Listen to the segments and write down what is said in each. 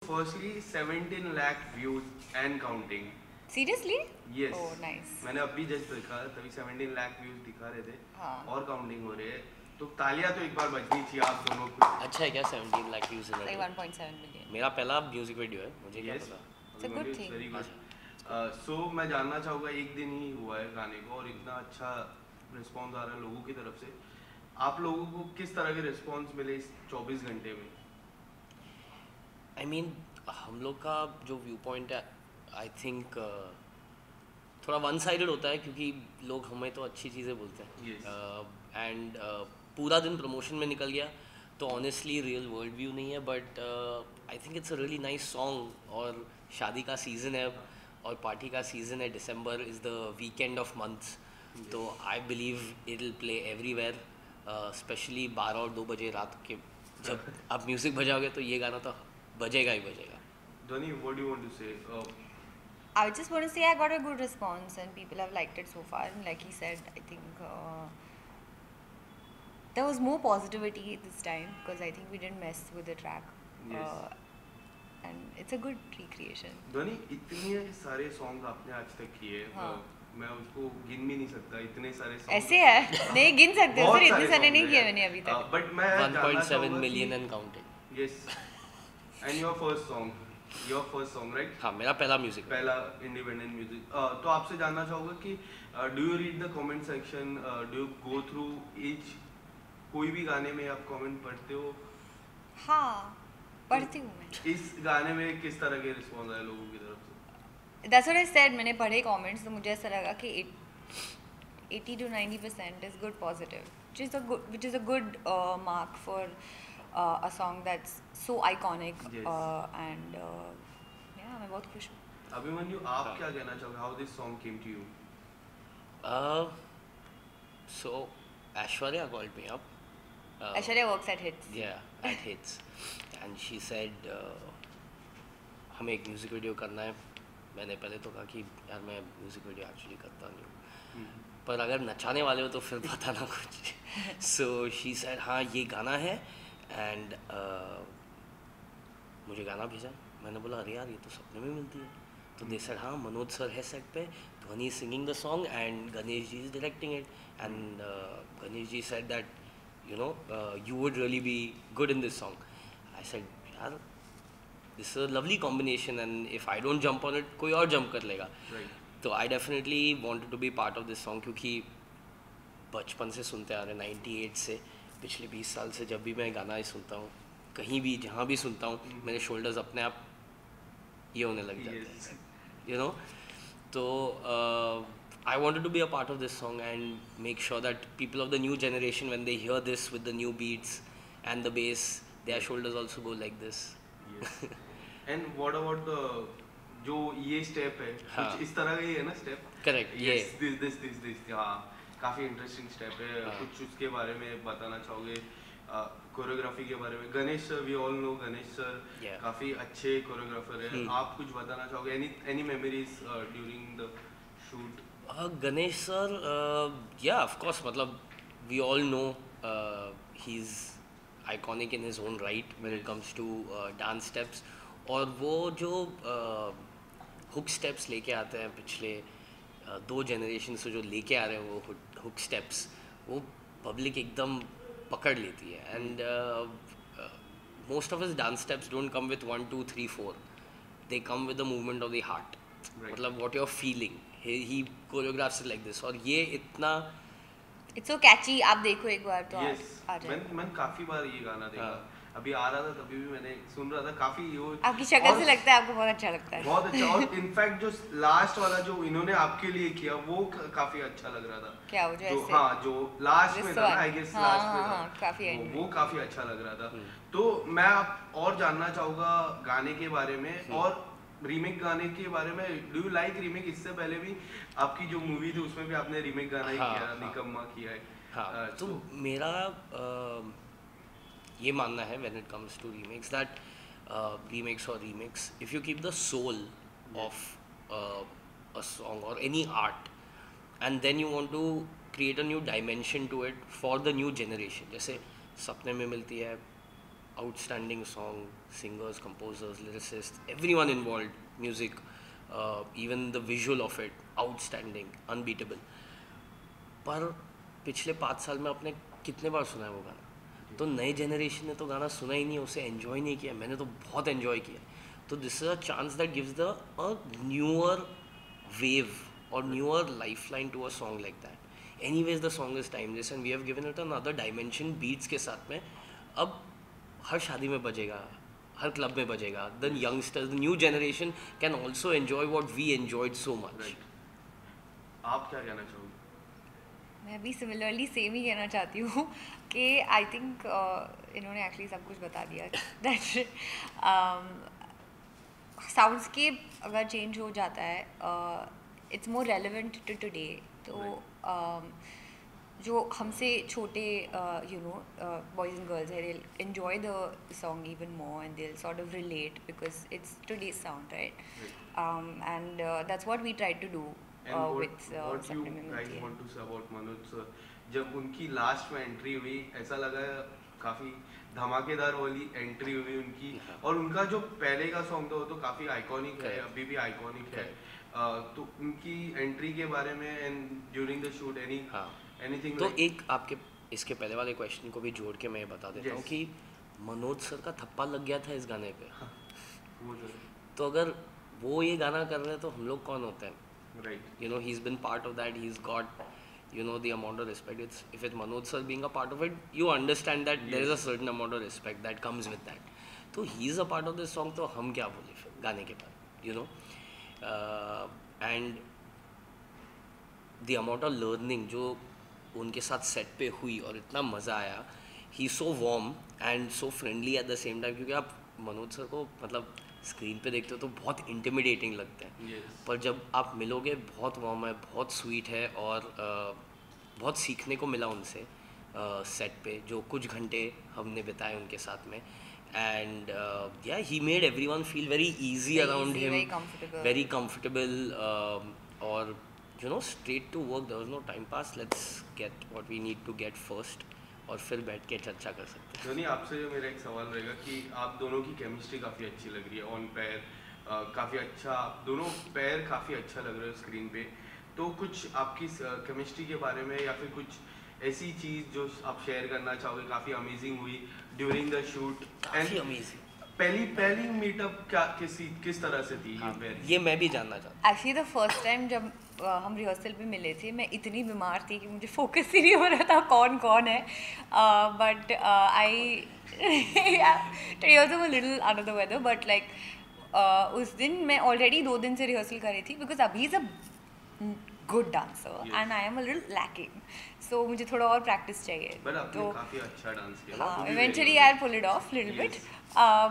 Firstly, 17 lakh views and counting. Seriously? Yes. Oh, nice. मैंने अभी just देखा तभी 17 लाख व्यूज दिखा रहे थे हाँ. और काउंटिंग हो रही है तो तालियां तो एक बार बजनी चाहिए आप दोनों को. अच्छा है क्या 17 lakh views in Like 1.7 million. मेरा पहला म्यूजिक वीडियो है, मुझे क्या Yes. पता. It's a good thing. Very good. So मैं जानना चाहूँगा एक दिन ही हुआ है गाने को और इतना अच्छा रिस्पॉन्स आ रहा है लोगों की तरफ से. आप लोगों को किस तरह के रिस्पॉन्स मिले इस 24 घंटे में? आई मीन हम लोग का जो व्यू पॉइंट है आई थिंक थोड़ा वन साइडेड होता है क्योंकि लोग हमें तो अच्छी चीज़ें बोलते हैं एंड पूरा दिन प्रमोशन में निकल गया तो ऑनेस्टली रियल वर्ल्ड व्यू नहीं है but I think it's a really nice song. और शादी का सीज़न है और पार्टी का सीज़न है. December is the weekend of months तो I believe it will play everywhere especially 12 और 2 बजे रात के जब आप म्यूज़िक बजाओगे तो ये गाना तो बजेगा ही बजेगा. Dhani, what do you want to say? I just want to say I got a good response and people have liked it so far. And like he said, I think there was more positivity this time because I think we didn't mess with the track. Yes. And it's a good recreation. Dhani, इतने सारे song आपने आज तक किए. हाँ. मैं उसको गिन भी नहीं सकता इतने सारे सॉन्ग. ऐसे है नहीं गिन सकते सर इतने सारे नहीं किए मैंने अभी तक. बट मैं 1.7 million and counting. Yes. And your first song, right? हाँ मेरा पहला म्यूजिक. पहला इंडिपेंडेंट म्यूजिक. तो आपसे जानना चाहूँगा कि do you read the comment section, do you go through each, कोई भी गाने में आप कमेंट पढ़ते हो? हाँ पढ़ती हूँ मैं. इस गाने में किस तरह के रिस्पॉन्स आए लोगों की तरफ से? That's what I said. मैंने पढ़े कमेंट्स तो मुझे ऐसा लगा कि 80 to 90% is good positive, which is a good mark for a song that's so iconic. Yes. And yeah मैं बहुत खुश हूँ. अभिमन्यु, आप क्या कहना चाहोगे? How this song came to you? So Aishwarya called me up. Aishwarya works at Hits. Yeah, at Hits. And she said हमें एक म्यूज़िक वीडियो करना है. मैंने पहले तो कहा कि यार मैं म्यूज़िक वीडियो एक्चुअली करता नहीं हूँ पर अगर नचाने वाले हो तो फिर बताना कुछ. सो शी सेड हाँ ये गाना है एंड मुझे गाना भेजा. मैंने बोला अरे यार ये तो सपने में मिलती है. तो दे सेड हाँ मनोज सर है सेट पे, Dhvani singing the song and Ganesh ji is directing it. And Ganesh ji said that you know you would really be good in this song. I said यार this is a lovely combination and if I don't jump on it कोई और jump कर लेगा. Right. तो I definitely wanted to be part of this song क्योंकि बचपन से सुनते आ रहे 98 से पिछले 20 साल से जब भी मैं गाना ही सुनता हूँ कहीं भी जहाँ भी सुनता हूँ मेरे शोल्डर्स अपने आप ये होने लग जाते हैं you know. तो I wanted to be a part of this song and make sure that people of the new generation when they hear this with the new beats and the bass their shoulders also go like this. Yes. And what about the जो ये step है हाँ. कुछ इस तरह का ही है ना स्टेप? Correct. Yes, this हाँ काफी इंटरेस्टिंग स्टेप है. हाँ. कुछ उसके बारे में बताना चाहोगे? कोरियोग्राफी के बारे में? Ganesh sir, we all know Ganesh sir Yeah. काफी अच्छे कोरियोग्राफर है. आप कुछ बताना चाहोगे? Any memories during the shoot? Ganesh sir या ऑफ कोर्स मतलब we all know he is iconic in his own right when it comes to dance steps. और वो जो हुक स्टेप्स लेके आते हैं पिछले 2 जनरेशन से जो लेके आ रहे हैं वो हुक स्टेप्स वो पब्लिक एकदम पकड़ लेती है. And most of his dance steps don't come with 1 2 3 4 they come with the movement of the heart. मतलब what you are feeling he choreographs it like this. और ये इतना It's so catchy. आप देखो एक बार तो Yes. आ जाए. मैंने काफी बार ये गाना देखा. हाँ. अभी आ रहा था तभी भी मैंने सुन रहा था. काफी वो आपकी शक्ल से लगता है आपको बहुत अच्छा लगता है. बहुत अच्छा. और इनफैक्ट जो लास्ट वाला जो इन्होंने आपके लिए किया वो काफी अच्छा लग रहा था. क्या वो जो ऐसे हाँ जो लास्ट में This था one. आई गेस हाँ, लास्ट में हाँ, था. हाँ, काफी end में. वो काफी अच्छा लग रहा था. तो मैं आप और जानना चाहूँगा गाने के बारे में और रीमेक गाने के बारे में. Do you like remake? इससे पहले भी आपकी जो मूवी थी उसमें भी आपने रीमेक गाना ही हाँ, किया, हाँ. निकम्मा किया है. हाँ. तो मेरा ये मानना है when it comes to remakes that remakes और remakes if you keep the soul of a song और any art and then you want to create a new dimension to it for the new generation. जैसे सपने में मिलती है outstanding song, singers, composers, lyricists, everyone involved, music, even the visual of it, outstanding, unbeatable. पर पिछले 5 साल में आपने कितने बार सुना है वो गाना? तो नए जनरेशन ने तो गाना सुना ही नहीं, उसे एंजॉय नहीं किया. मैंने तो बहुत एंजॉय किया. तो this is a chance that gives the a newer wave और newer lifeline to a song like that. Anyways the song is timeless and we have given it another dimension beats के साथ में. अब हर शादी में बजेगा, हर क्लब में बजेगा. The youngsters, the new generation can also enjoy what we enjoyed so much. आप क्या कहना चाहोगे? मैं भी सिमिलरली सेम ही कहना चाहती हूँ कि आई थिंक इन्होंने एक्चुअली सब कुछ बता दिया. दैट साउंडस्केप अगर चेंज हो जाता है, it's more relevant to today. तो जो हमसे छोटे बॉयज़ एंड गर्ल्स है, they enjoy the song even more and they sort of relate because it's today's sound, right? And that's what we try to do with what you guys want to say about Manoj sir? जब उनकी last में entry हुई, ऐसा लगा काफी धमाकेदार वाली entry हुई उनकी. और उनका जो पहले का सॉन्ग था वो तो काफी आइकॉनिक है, अभी भी आइकॉनिक है. तो उनकी एंट्री के बारे में and during the shoot anything. तो एक आपके इसके पहले वाले क्वेश्चन को भी जोड़ के मैं बता देता हूँ कि मनोज सर का थप्पा लग गया था इस गाने पे. तो अगर वो ये गाना कर रहे हैं तो हम लोग कौन होते हैं? Right. You know, he's been part of that. He's got, the amount of respect. If it's Manoj sir being a part of it, you understand that there is a certain amount of respect that comes with that. So he's a part of this song. तो हम क्या बोले फिर गाने के बाद, and the amount of learning जो उनके साथ सेट पे हुई और इतना मज़ा आया. He's so warm and so friendly at the same time. क्योंकि आप मनोज सर को मतलब स्क्रीन पे देखते हो तो बहुत इंटिमिडेटिंग लगते हैं. पर जब आप मिलोगे बहुत वार्म है, बहुत स्वीट है और बहुत सीखने को मिला उनसे सेट पे जो कुछ घंटे हमने बिताए उनके साथ में. And yeah he made everyone feel very easy around him, very comfortable और straight to work. There was no time pass. Let's get what we need to get first और फिर बैठ के चर्चा कर सकते हैं. धोनी, आपसे जो मेरा एक सवाल रहेगा कि आप दोनों की केमिस्ट्री काफ़ी अच्छी लग रही है ऑन पैर. काफ़ी अच्छा, आप दोनों पैर काफ़ी अच्छा लग रहे हो स्क्रीन पे. तो कुछ आपकी केमिस्ट्री के बारे में या फिर कुछ ऐसी चीज़ जो आप शेयर करना चाहोगे काफ़ी अमेजिंग हुई ड्यूरिंग द शूट? काफ़ी अमेजिंग. पहली मीटअप क्या किस तरह से थी? ये मैं भी जानना चाहता हूँ. एक्चुअली द फर्स्ट टाइम जब हम रिहर्सल पे मिले थे, मैं इतनी बीमार थी कि मुझे फोकस ही नहीं हो रहा था कौन है. But I today also a little under the weather, but like उस दिन मैं ऑलरेडी 2 दिन से रिहर्सल कर रही थी because Abhi is a good dancer and I am a little lacking. So मुझे थोड़ा और प्रैक्टिस चाहिए. तो काफ़ी अच्छा डांस किया. Eventually I'll pull it off a little bit.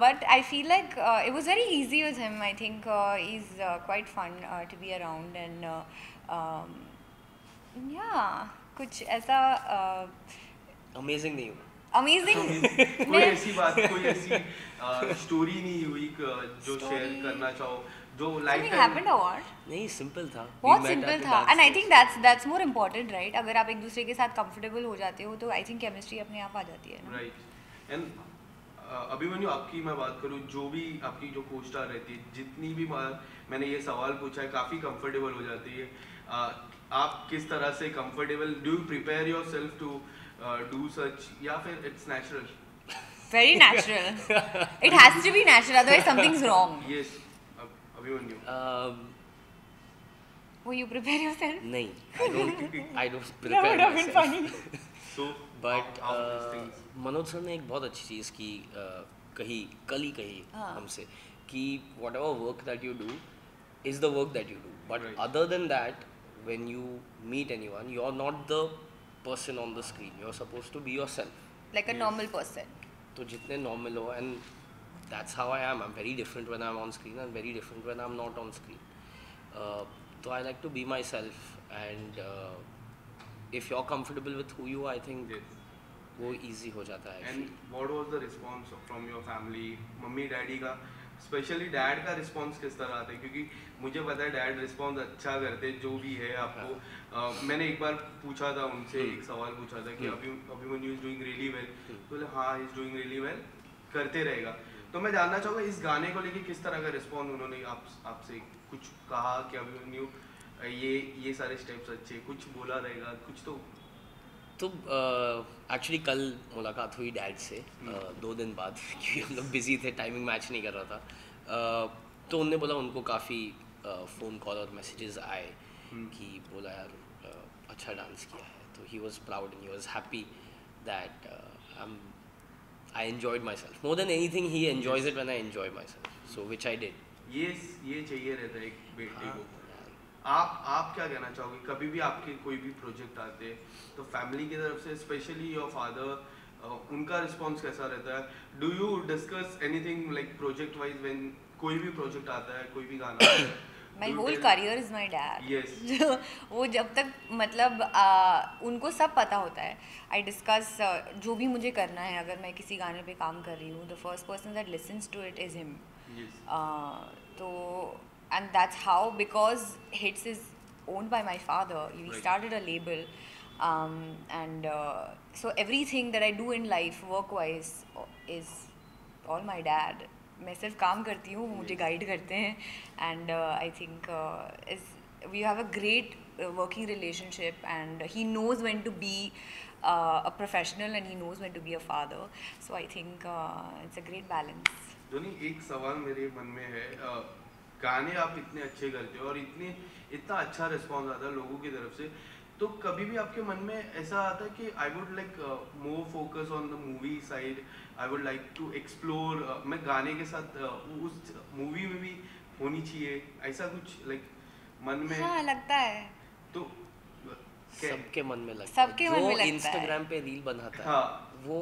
But I feel like it was very easy with him. I think he's quite fun to be around and yeah, कुछ ऐसा अमेजिंग नहीं हुआ. Amazing कोई ऐसी बात, कोई ऐसी स्टोरी नहीं हुई जो शेयर करना चाहो जो life Something happened or what? नहीं, सिंपल था. बहुत सिंपल था. And I think that's more important, right? अगर आप एक दूसरे के साथ कंफर्टेबल हो जाते हो तो I think केमिस्ट्री अपने आप आ जाती है ना. Right. And अभिमन्यु, आपकी मैं बात करूँ, जो भी आपकी जो को स्टार रहती है, जितनी भी बार मैंने ये सवाल पूछा है, काफ़ी कंफर्टेबल हो जाती है. आप किस तरह से comfortable, do you prepare yourself to do such या फिर it's natural? Very natural. It has to be natural, otherwise something's wrong. Yes. Abhimanyu. Will you prepare yourself? नहीं, I don't prepare That would have been myself. funny. So, But how these things? Manoj sir ने एक बहुत अच्छी चीज़ की कल ही कही हमसे कि whatever work that you do is the work that you do. But Right. other than that, when you meet anyone, you're not the person on the screen. You're supposed to be yourself. Like a normal person. तो जितने normal हो, and that's how I am. I'm very different when I'm on screen and very different when I'm not on screen. So I like to be myself, and if you're comfortable with who you are, I think Yes. वो easy हो जाता है. And what was the response from your family? Mummy daddy का, specially dad का response किस तरह आता है? क्योंकि मुझे पता है डैड रिस्पॉन्स अच्छा करते जो भी है आपको. मैंने एक बार पूछा था उनसे, एक सवाल पूछा था कि Abhimanyu is doing really well. तो बोले हाँ, he is doing really well. करते रहेगा। तो मैं जानना चाहूँगा इस गाने को लेके किस तरह का रिस्पॉन्स उन्होंने आपसे कुछ कहा कि अभी ये सारे स्टेप्स अच्छे, कुछ बोला रहेगा कुछ तो एक्चुअली कल मुलाकात हुई डैड से 2 दिन बाद क्योंकि हम लोग बिजी थे, टाइमिंग मैच नहीं कर रहा था। तो उनने बोला उनको काफ़ी फ़ोन कॉल और मैसेजेस आए कि बोला यार अच्छा डांस किया है, तो he was proud and he was happy that I enjoyed myself more than anything. He enjoys it when I enjoy myself, so which I did. ये चाहिए रहता है एक बेटे को। आप क्या कहना चाहोगे, कभी भी आपके कोई भी प्रोजेक्ट आते हैं तो फैमिली की तरफ से स्पेशली योर फादर उनका रिस्पांस कैसा रहता है? Do you discuss anything like project wise when कोई भी प्रोजेक्ट आता है, कोई भी गाना आता है? My whole career is my dad. Yes. वो जब तक मतलब उनको सब पता होता है. I discuss जो भी मुझे करना है, अगर मैं किसी गाने पे काम कर रही हूँ, the first person that listens to it is him. Yes. तो and that's how, because Hits is owned by my father. We Right. started a label, and so everything that I do in life, work-wise, is all my dad. मैं सिर्फ काम करती हूँ, मुझे guide करते हैं, and I think we have a great working relationship, and he knows when to be a professional and he knows when to be a father, so I think it's a great balance. Dhoni, एक सवाल मेरे मन में है, गाने आप इतने अच्छे करते हो और इतना अच्छा रिस्पॉन्स आता है लोगों की तरफ से, तो कभी भी आपके मन में ऐसा आता है कि I would like more focus on the movie side, I would like to explore, मैं गाने के साथ उस मूवी में भी होनी चाहिए, ऐसा कुछ लाइक मन में? हाँ, लगता है। तो सबके मन में लगता सबके मन में लगता है। इंस्टाग्राम पे रील बनाता है, हाँ, वो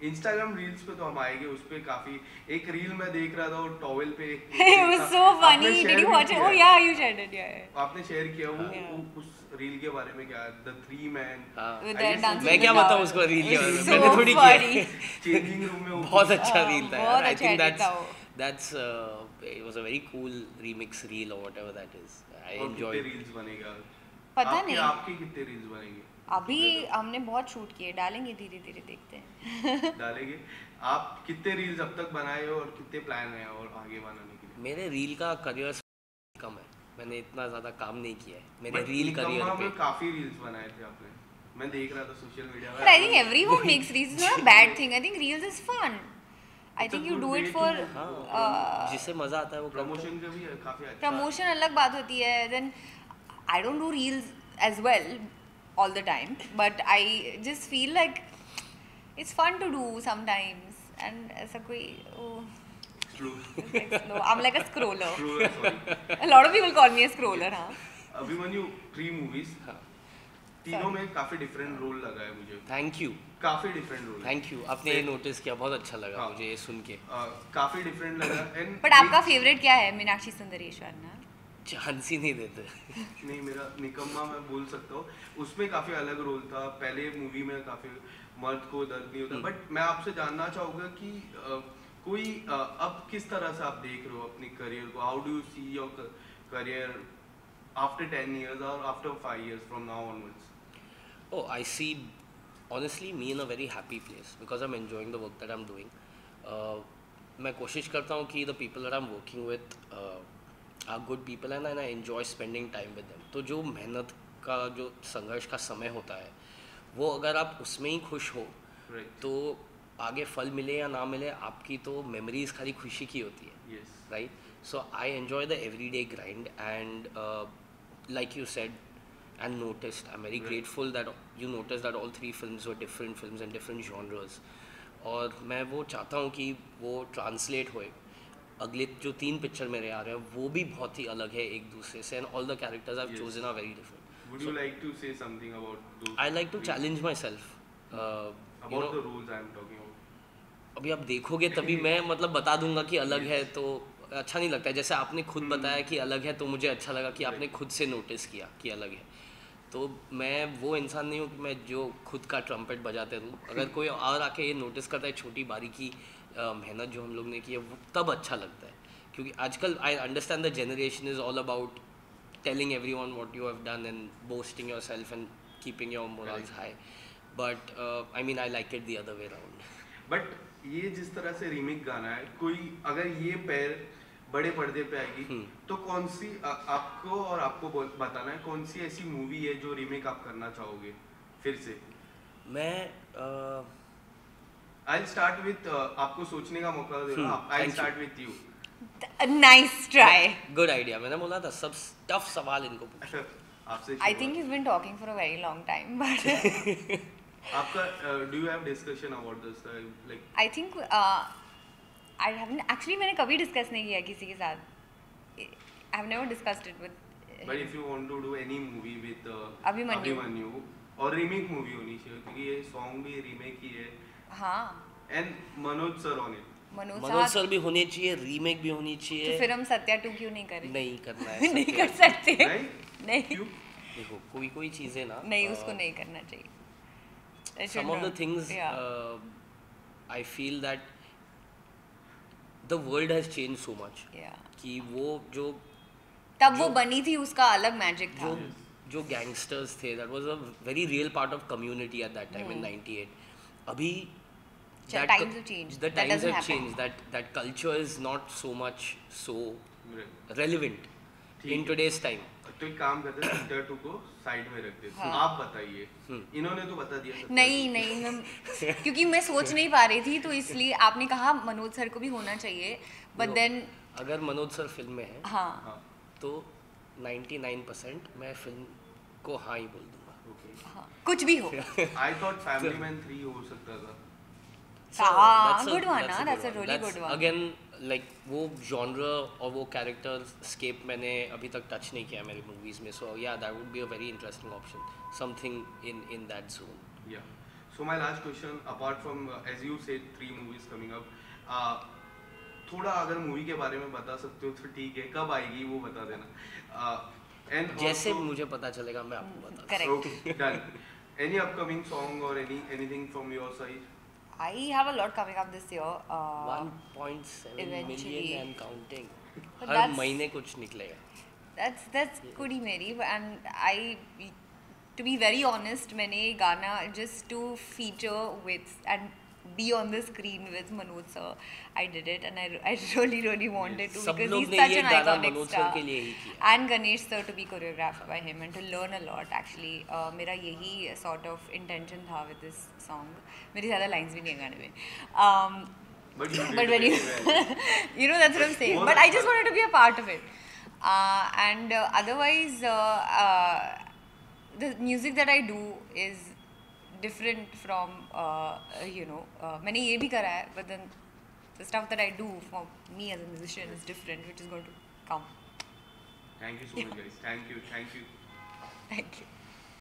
इंस्टाग्राम रील्स पे तो हम आएंगे, उस पे काफी एक रील मैं देख रहा था वो टॉवेल पे it was so funny. Did you watch it? Oh yeah, you shared it. Yeah. आपने शेयर किया वो उस रील के बारे में क्या, the 3 man? With that dancing मैं क्या with बताऊँ the उसको रील के बारे में, So मैंने थोड़ी किया। चेंजिंग रूम में बहुत अच्छा रील था यार, बहुत आई अच्छा थिंक edit था वो। that's it was a very cool remix reel or whatever that is. I enjoyed कितने रील्स बनेगा पता नहीं, आपके कितने रील्स बनेंगे अभी हमने बहुत शूट किए, डालेंगे धीरे धीरे, देखते हैं। डालेंगे। आप कितने रील्स अब तक बनाए हो और कितने प्लान है और आगे बनाने के लिए? मेरे रील का करियर कम है, मैंने इतना ज़्यादा काम नहीं किया है मेरे रील करियर पे। काफी रील्स बनाए थे आपने, मैं देख रहा था सोशल मीडिया पे। But I think everyone makes reels. It's not a bad thing. I think reels is fun. I think you do it for जिससे मज़ा आता है वो प्रमोशन का भी काफी अच्छा। प्रमोशन अलग बात होती है. Then I don't do reels as well all the time, but I just feel like it's fun to do sometimes. And ऐसा कोई Slow. slow. I'm like a scroller. Sorry. A lot of people call me a scroller, हाँ. Abhimanyu 3 movies, तीनों में काफी different role लगा है मुझे। Thank you, काफी डिफरेंट रोल। थैंक यू, आपने ये नोटिस किया, बहुत अच्छा लगा हाँ। मुझे ये सुन के। काफी डिफरेंट लगा। एंड But आपका फेवरेट क्या है? मीनाक्षी सुंदरेश्वर ना? हंसी नहीं देते। नहीं, मेरा निकम्मा मैं बोल सकता हूँ, उसमें काफी अलग रोल था। पहले मूवी में काफी मर्द को दर्द नहीं होता, बट मैं आपसे जानना चाहूँगा कि कोई अब किस तरह से आप देख रहे हो अपनी करियर को? How do you see your career after 10 years or after 5 years from now onwards? Oh, I see honestly me in a very happy place because I'm enjoying the work that I'm doing. मैं कोशिश करता हूँ कि the people that I'm working with are good people and I enjoy spending time with them. तो जो मेहनत का जो संघर्ष का समय होता है वो अगर आप उसमें ही खुश हो तो आगे फल मिले या ना मिले आपकी तो मेमोरीज खाली खुशी की होती है। Yes. Right? So I enjoy the everyday grind and like you said and noticed, I'm very grateful that you noticed that all 3 films were different films and different genres. और मैं वो चाहता हूँ कि वो ट्रांसलेट होए, अगले जो 3 पिक्चर मेरे आ रहे हैं वो भी बहुत ही अलग है एक दूसरे से, and all the characters I've chosen are very different. Would you like to say something about those? I like to challenge myself. About the rules I am talking about. अभी आप देखोगे तभी मैं मतलब बता दूंगा कि अलग है तो अच्छा नहीं लगता है। जैसे आपने खुद बताया कि अलग है तो मुझे अच्छा लगा कि आपने खुद से नोटिस किया कि अलग है। तो मैं वो इंसान नहीं हूँ कि मैं जो खुद का ट्रम्पेट बजाते रहूँ। अगर कोई और आके ये नोटिस करता है छोटी बारीकी मेहनत जो हम लोग ने की है वो तब अच्छा लगता है, क्योंकि आजकल I understand the generation is all about telling everyone what you have done and boasting yourself and keeping your morals high, but I mean I like it the other way around. But ये जिस तरह से remake गाना है, कोई अगर ये पैर बड़े पर्दे पे आएगी तो कौन सी आपको और आपको बताना है कौन सी ऐसी मूवी है जो रीमेक आप करना चाहोगे फिर से? मैं I'll start with आपको सोचने का मौका दे रहा हूँ. I'll start with you. Nice try. Good idea. मैंने बोला था सब टफ सवाल इनको पूछो. आपसे I think you've been talking for a very long time, but आपका do you have discussion about this like? I think I haven't actually. मैंने कभी discuss नहीं किया किसी के साथ. I've never discussed it with. But if you want to do any movie with Abhimanyu और remake movie होनी चाहिए क्योंकि ये सॉन्ग भी रीमेक ही है. हाँ. And Manoj sir on it. Manoj sir भी होने चाहिए, रीमेक भी होनी चाहिए. तो फिर हम सत्या 2 क्यों नहीं करें? नहीं करना है. नहीं कर सकते. नहीं. क्यों? देखो कोई चीजें ना. नहीं उसको नहीं करना चाहिए. Some of the things I feel that the world has changed so much. कि वो जो तब वो बनी थी उसका अलग मैजिक था. जो गैंगस्टर्स थे, that was a very real part of community at that time in 98. अभी times have changed. The times have changed. That culture is not so much so relevant in today's time. तो एक काम करते हैं, सत्या 2 को side में रख देते हैं. आप बताइए. इन्होंने तो बता दिया. नहीं क्योंकि मैं सोच नहीं पा रही थी तो इसलिए आपने कहा मनोज सर को भी होना चाहिए. But then अगर मनोज सर फिल्म में है हाँ तो 99% मैं फिल्म को हाँ ही बोल दूंगा. हाँ, कुछ भी हो. I thought Family Man 3 हो सकता था. Good one. That's a really good one. Again, like वो genre और वो character scape मैंने अभी तक touch नहीं किया मेरी movies में. So yeah, that would be a very interesting option. Something in that zone. Yeah. So my last question, apart from as you said 3 movies coming up, थोड़ा अगर मूवी के बारे में बता सकते हो तो ठीक है. कब आएगी वो बता देना. And जैसे मुझे पता चलेगा मैं आपको बता दूंगा. Correct. Okay, done. Any upcoming song or anything from your side? I have a lot coming up this year. 1.7 million and counting. But हर महीने कुछ निकलेगा. That's good ही मेरी. And to be very honest, मैंने ये गाना just to feature with and be on the screen with Manoj sir, I did it and I really wanted to because he's such an iconic star. And Ganesh sir to be choreographed by him and to learn a lot actually. मेरा यही sort of intention था with this song. मेरी ज़्यादा lines भी नहीं है गाने में. But when you know that's what I'm saying. But I just wanted to be a part of it. And otherwise, the music that I do is different from मैंने ये भी करा है, but then the stuff that I do for me as a musician is different, which is going to come. Thank you so much, guys. Thank you. Thank you.